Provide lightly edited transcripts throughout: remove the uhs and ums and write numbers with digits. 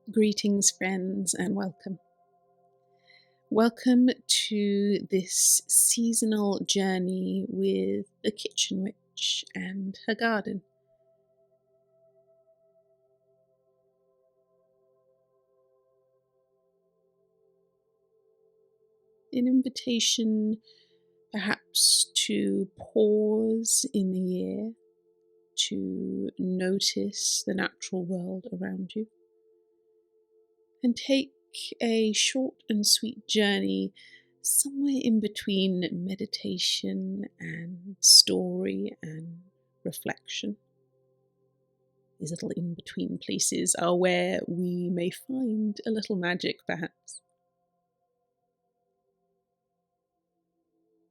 Greetings, friends, and welcome. Welcome to this seasonal journey with the Kitchen Witch and her garden. An invitation, perhaps, to pause in the year, to notice the natural world around you, and take a short and sweet journey somewhere in between meditation and story and reflection. These little in between places are where we may find a little magic, perhaps.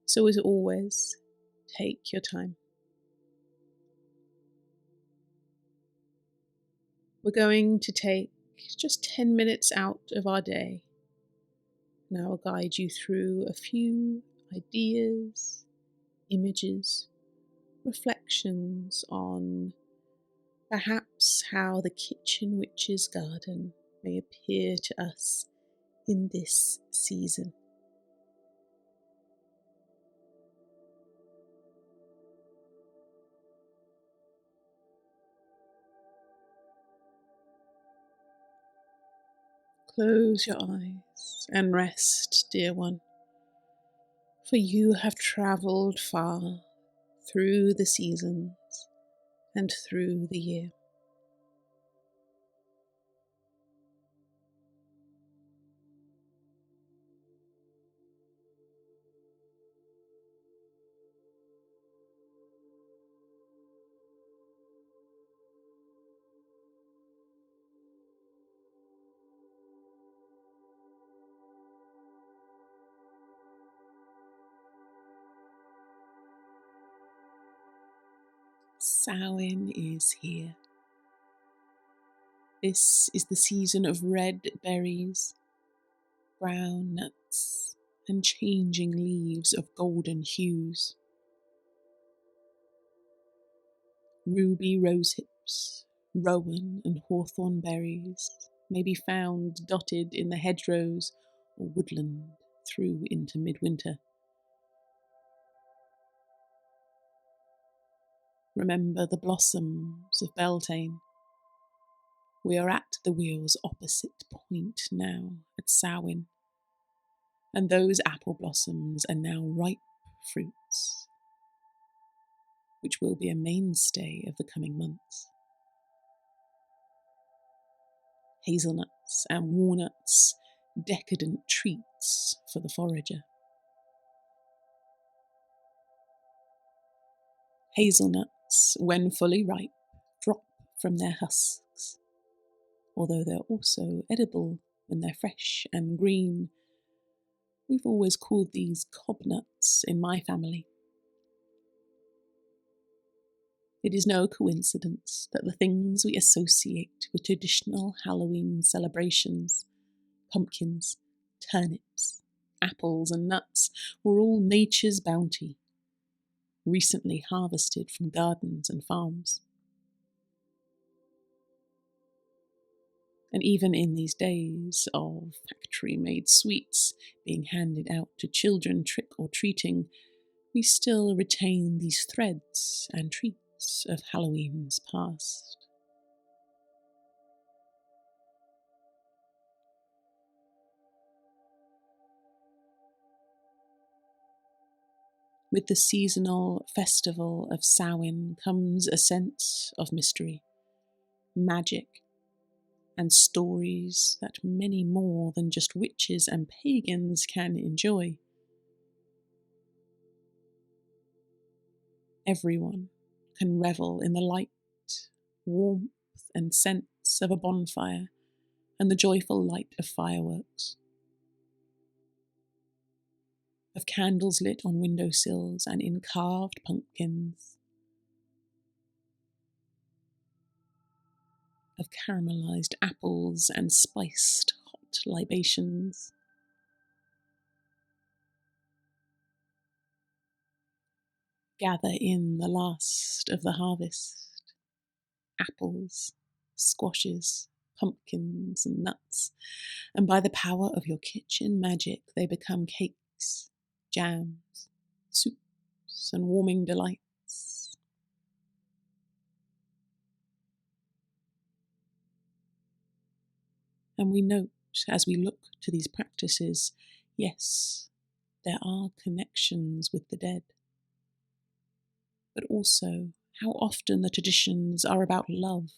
So, as always, take your time. We're going to take just 10 minutes out of our day. And I will guide you through a few ideas, images, reflections on perhaps how the Kitchen Witch's garden may appear to us in this season. Close your eyes and rest, dear one, for you have travelled far through the seasons and through the year. Samhain is here. This is the season of red berries, brown nuts, and changing leaves of golden hues. Ruby rosehips, rowan and hawthorn berries may be found dotted in the hedgerows or woodland through into midwinter. Remember the blossoms of Beltane. We are at the wheel's opposite point now at Samhain, and those apple blossoms are now ripe fruits, which will be a mainstay of the coming months. Hazelnuts and walnuts, decadent treats for the forager. Hazelnuts, when fully ripe, drop from their husks, although they're also edible when they're fresh and green. We've always called these cob nuts in my family. It is no coincidence that the things we associate with traditional Halloween celebrations, pumpkins, turnips, apples, and nuts, were all nature's bounty, recently harvested from gardens and farms. And even in these days of factory-made sweets being handed out to children trick-or-treating, we still retain these threads and treats of Halloween's past. With the seasonal festival of Samhain comes a sense of mystery, magic, and stories that many more than just witches and pagans can enjoy. Everyone can revel in the light, warmth, and scents of a bonfire and the joyful light of fireworks, of candles lit on windowsills and in carved pumpkins, of caramelized apples and spiced hot libations. Gather in the last of the harvest, apples, squashes, pumpkins and nuts, and by the power of your kitchen magic, they become cakes, jams, soups, and warming delights. And we note, as we look to these practices, yes, there are connections with the dead, but also how often the traditions are about love.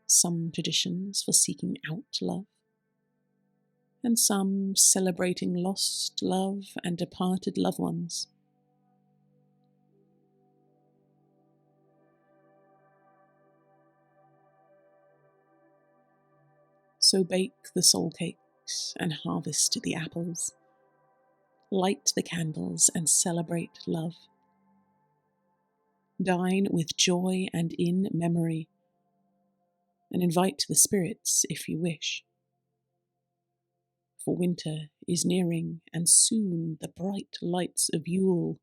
Some traditions for seeking out love, and some celebrating lost love and departed loved ones. So bake the soul cakes and harvest the apples. Light the candles and celebrate love. Dine with joy and in memory, and invite the spirits if you wish. For winter is nearing, and soon the bright lights of Yule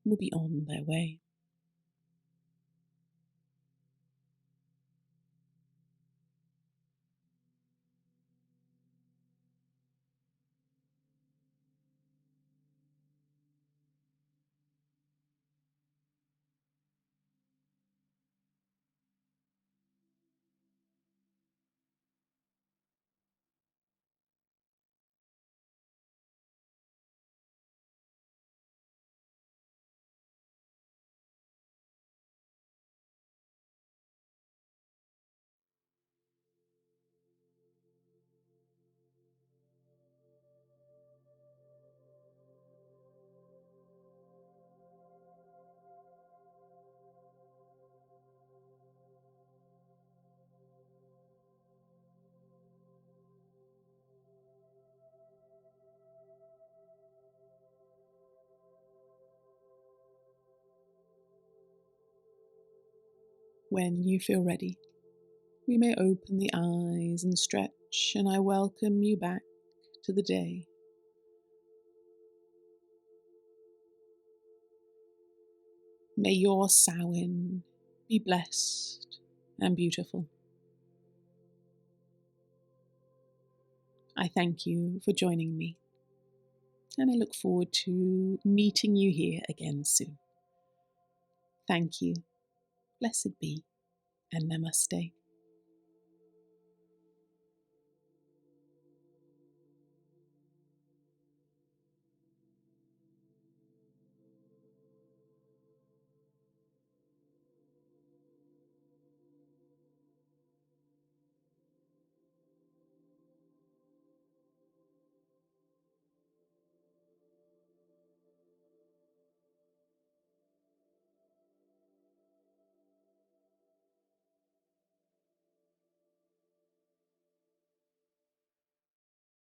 will be on their way. When you feel ready, we may open the eyes and stretch, and I welcome you back to the day. May your Samhain be blessed and beautiful. I thank you for joining me, and I look forward to meeting you here again soon. Thank you, blessed be, and namaste.